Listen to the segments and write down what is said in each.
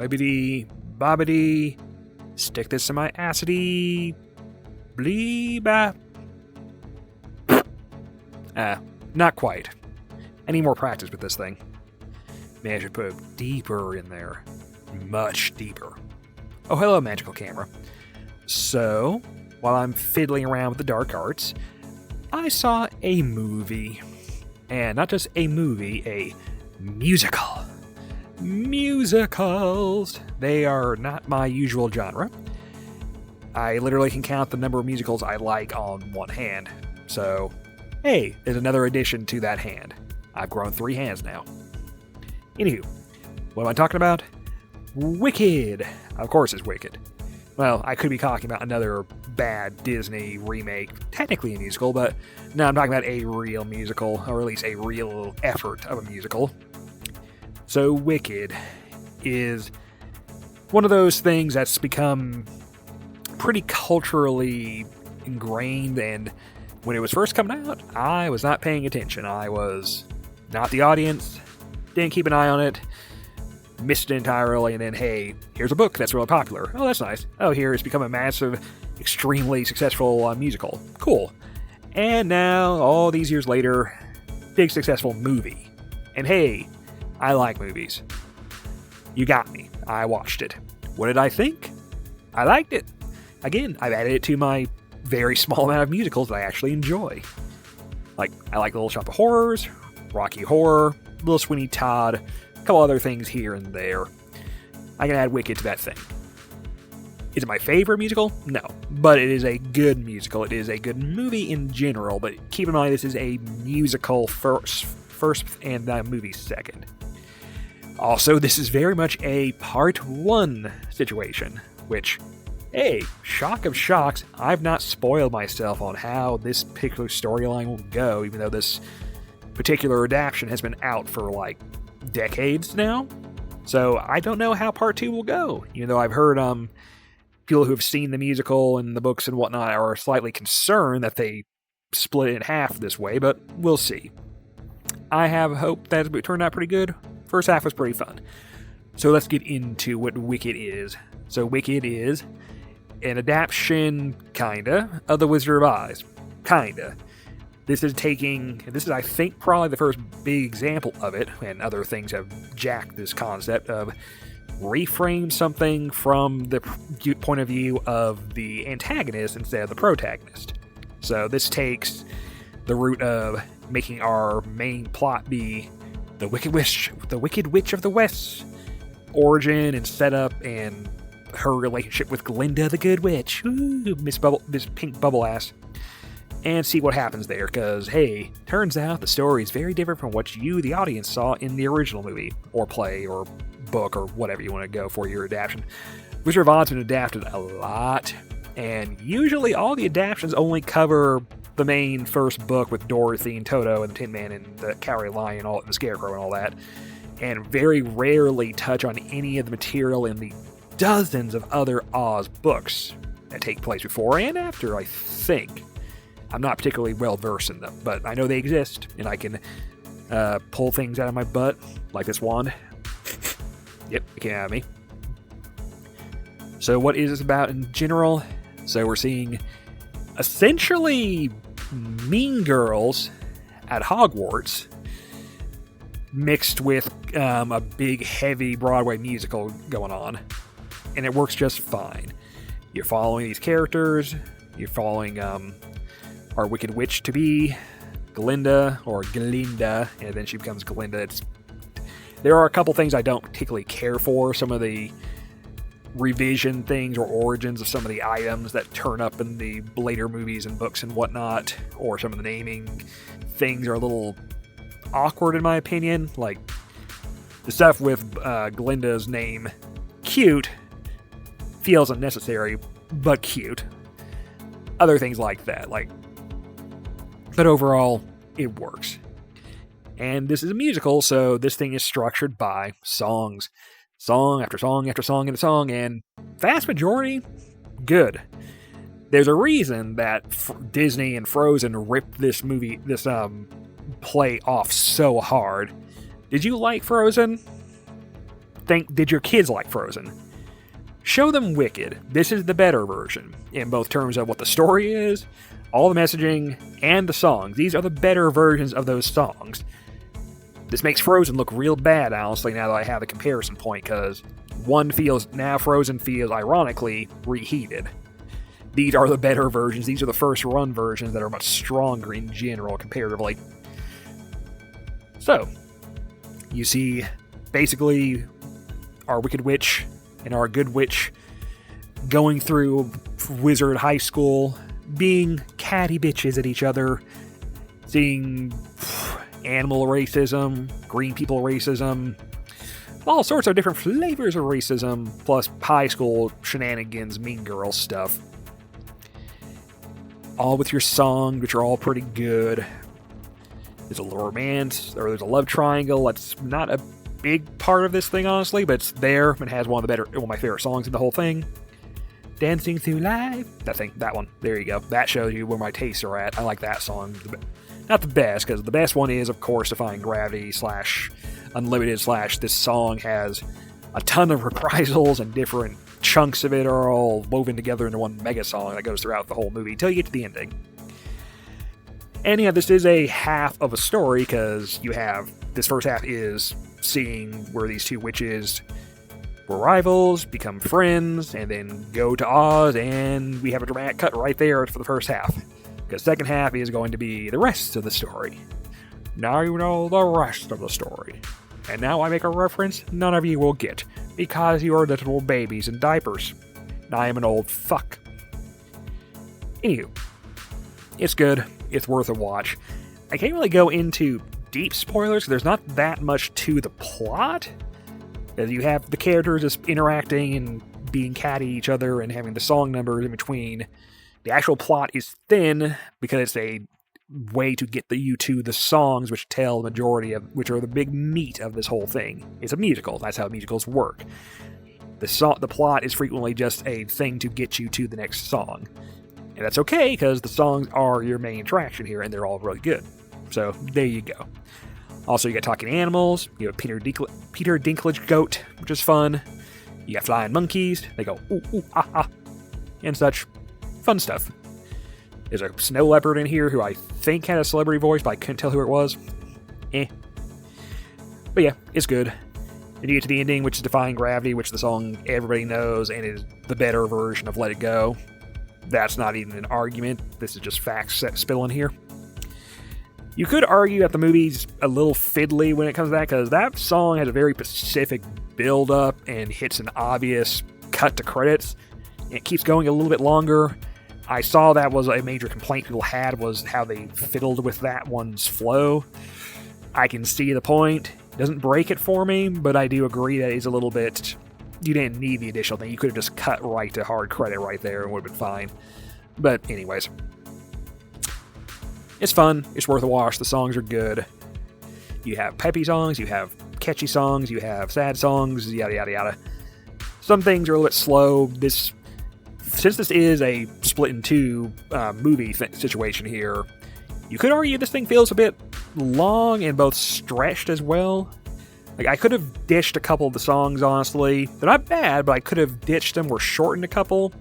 bibbidi bobbidi, stick this in my acidy, bleeba. Not quite. I need more practice with this thing. Maybe I should put it deeper in there. Much deeper. Oh, hello, magical camera. So, while I'm fiddling around with the dark arts, I saw a movie. And not just a movie, a musical. Musicals! They are not my usual genre. I literally can count the number of musicals I like on one hand. So, hey, there's another addition to that hand. I've grown 3 hands now. Anywho, what am I talking about? Wicked! Of course it's Wicked. Well, I could be talking about another bad Disney remake, technically a musical, but no, I'm talking about a real musical, or at least a real effort of a musical. So Wicked is one of those things that's become pretty culturally ingrained, and when it was first coming out, I was not paying attention. I was not the audience, didn't keep an eye on it, missed it entirely, and then, hey, here's a book that's really popular. Oh, that's nice. Oh, here it's become a massive, extremely successful musical. Cool. And now, all these years later, big successful movie. And hey, I like movies. You got me. I watched it. What did I think? I liked it. Again, I've added it to my very small amount of musicals that I actually enjoy. Like, I like Little Shop of Horrors, Rocky Horror, Little Sweeney Todd, a couple other things here and there. I can add Wicked to that thing. Is it my favorite musical? No. But it is a good musical. It is a good movie in general, but keep in mind this is a musical first and the movie second. Also, this is very much a part 1 situation, which, hey, shock of shocks, I've not spoiled myself on how this particular storyline will go, even though this particular adaptation has been out for like decades now. So I don't know how part 2 will go, even though I've heard people who have seen the musical and the books and whatnot are slightly concerned that they split it in half this way, but we'll see. I have hope that it turned out pretty good. First half was pretty fun. So let's get into what Wicked is. So Wicked is an adaptation, kinda, of The Wizard of Oz. Kinda. This is, I think, probably the first big example of it, and other things have jacked this concept of reframe something from the point of view of the antagonist instead of the protagonist. So this takes the route of making our main plot be the Wicked Witch of the West origin and setup, and her relationship with Glinda the Good Witch, Miss Pink Bubble Ass, and see what happens there, because, hey, turns out the story is very different from what you, the audience, saw in the original movie, or play, or book, or whatever you want to go for your adaptation. Wizard of Oz has been adapted a lot, and usually all the adaptations only cover the main first book with Dorothy and Toto and the Tin Man and the Cowardly Lion and the Scarecrow and all that, and very rarely touch on any of the material in the dozens of other Oz books that take place before and after, I think. I'm not particularly well versed in them, but I know they exist, and I can pull things out of my butt, like this wand. Yep, it came out of me. So what is this about in general? So we're seeing essentially Mean Girls at Hogwarts mixed with a big, heavy Broadway musical going on, and it works just fine. You're following these characters, you're following our Wicked Witch to be Glinda, or Glinda, and then she becomes Glinda. There are a couple things I don't particularly care for. Some of the revision things or origins of some of the items that turn up in the later movies and books and whatnot, or some of the naming things are a little awkward in my opinion. Like the stuff with Glinda's name, cute, feels unnecessary, but cute. Other things like that, but overall, it works. And this is a musical, so this thing is structured by songs. Song after song after song and song, and vast majority, good. There's a reason that Disney and Frozen ripped this play off so hard. Did you like Frozen? think, did your kids like Frozen? Show them Wicked. This is the better version, in both terms of what the story is, all the messaging, and the songs. These are the better versions of those songs. This makes Frozen look real bad, honestly, now that I have the comparison point, because Frozen feels, ironically, reheated. These are the better versions. These are the first run versions that are much stronger in general, comparatively. So, you see, basically, our Wicked Witch and our Good Witch going through Wizard High School, being catty bitches at each other, seeing animal racism, green people racism, all sorts of different flavors of racism, plus high school shenanigans, mean girl stuff. All with your songs, which are all pretty good. There's a romance, or there's a love triangle. That's not a big part of this thing, honestly, but it's there. It has one of my favorite songs in the whole thing. Dancing Through Life. That one. There you go. That shows you where my tastes are at. I like that song. Not the best, because the best one is, of course, Defying Gravity / Unlimited / this song has a ton of reprisals, and different chunks of it are all woven together into one mega song that goes throughout the whole movie until you get to the ending. And yeah, this is a half of a story, because you have, this first half is seeing where these two witches were rivals, become friends, and then go to Oz, and we have a dramatic cut right there for the first half. Because second half is going to be the rest of the story. Now you know the rest of the story. And now I make a reference none of you will get, because you are little babies in diapers. I am an old fuck. Anywho, it's good. It's worth a watch. I can't really go into deep spoilers, there's not that much to the plot. As you have the characters just interacting and being catty at each other and having the song numbers in between. The actual plot is thin because it's a way to get you to the songs, which tell the majority of, which are the big meat of this whole thing. It's a musical. That's how musicals work. The plot is frequently just a thing to get you to the next song. And that's okay, because the songs are your main attraction here, and they're all really good. So, there you go. Also, you got talking animals. You have Peter Dinklage goat, which is fun. You got flying monkeys. They go, ooh, ooh, ah, ah, and such. Fun stuff. There's a snow leopard in here who I think had a celebrity voice, but I couldn't tell who it was. But yeah, it's good. And you get to the ending, which is Defying Gravity, which the song everybody knows and is the better version of Let It Go. That's not even an argument. This is just facts spilling here. You could argue that the movie's a little fiddly when it comes to that, because that song has a very specific build-up and hits an obvious cut to credits. And it keeps going a little bit longer. I saw that was a major complaint people had, was how they fiddled with that one's flow. I can see the point. It doesn't break it for me, but I do agree that it's a little bit... You didn't need the additional thing. You could have just cut right to hard credit right there and would have been fine. But anyways. It's fun. It's worth a watch. The songs are good. You have peppy songs. You have catchy songs. You have sad songs. Yada, yada, yada. Some things are a little bit slow. Since this is a split in two movie situation here, you could argue this thing feels a bit long and both stretched as well. Like, I could have ditched a couple of the songs, honestly. They're not bad, but I could have ditched them or shortened a couple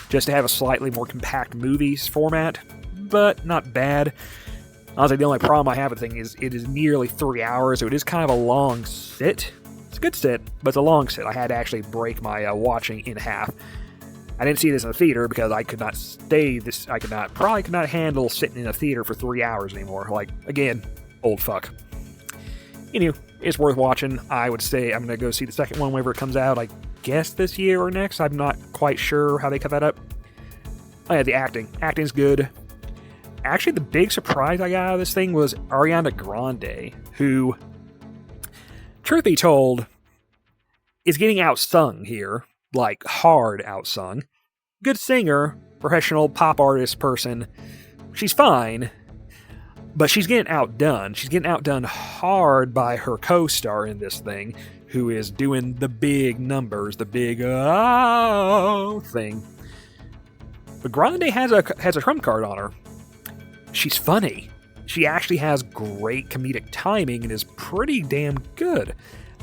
just to have a slightly more compact movies format, but not bad. Honestly, the only problem I have with the thing is it is nearly 3 hours, so it is kind of a long sit. It's a good sit, but it's a long sit. I had to actually break my watching in half. I didn't see this in the theater because I could not probably could not handle sitting in a theater for 3 hours anymore. Like, again, old fuck. Anyway, it's worth watching. I would say I'm going to go see the second one whenever it comes out, I guess this year or next. I'm not quite sure how they cut that up. Oh yeah, the acting. Acting's good. Actually, the big surprise I got out of this thing was Ariana Grande, who, truth be told, is getting outsung here. Like, hard outsung. Good singer, professional pop artist person. She's fine, but she's getting outdone. She's getting outdone hard by her co-star in this thing, who is doing the big numbers, the big oh thing. But Grande has a trump card on her. She's funny. She actually has great comedic timing and is pretty damn good.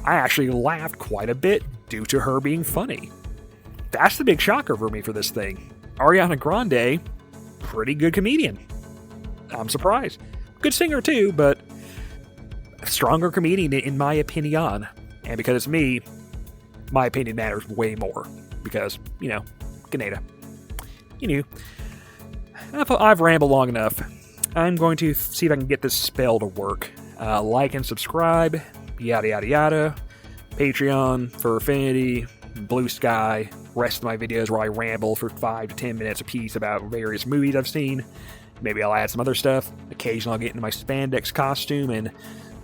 I actually laughed quite a bit due to her being funny. That's the big shocker for me for this thing. Ariana Grande, pretty good comedian. I'm surprised. Good singer too, but a stronger comedian in my opinion. And because it's me, my opinion matters way more. Because, Kanada. I've rambled long enough. I'm going to see if I can get this spell to work. Like and subscribe, yada yada yada. Patreon for Affinity, Blue Sky, rest of my videos where I ramble for 5 to 10 minutes a piece about various movies I've seen. Maybe I'll add some other stuff. Occasionally I'll get into my spandex costume and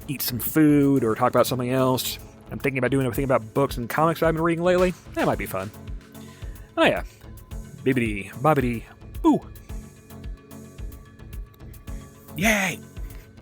eat some food or talk about something else. I'm thinking about doing everything about books and comics I've been reading lately. That might be fun. Oh yeah. Bibbidi bobbidi boo. Yay!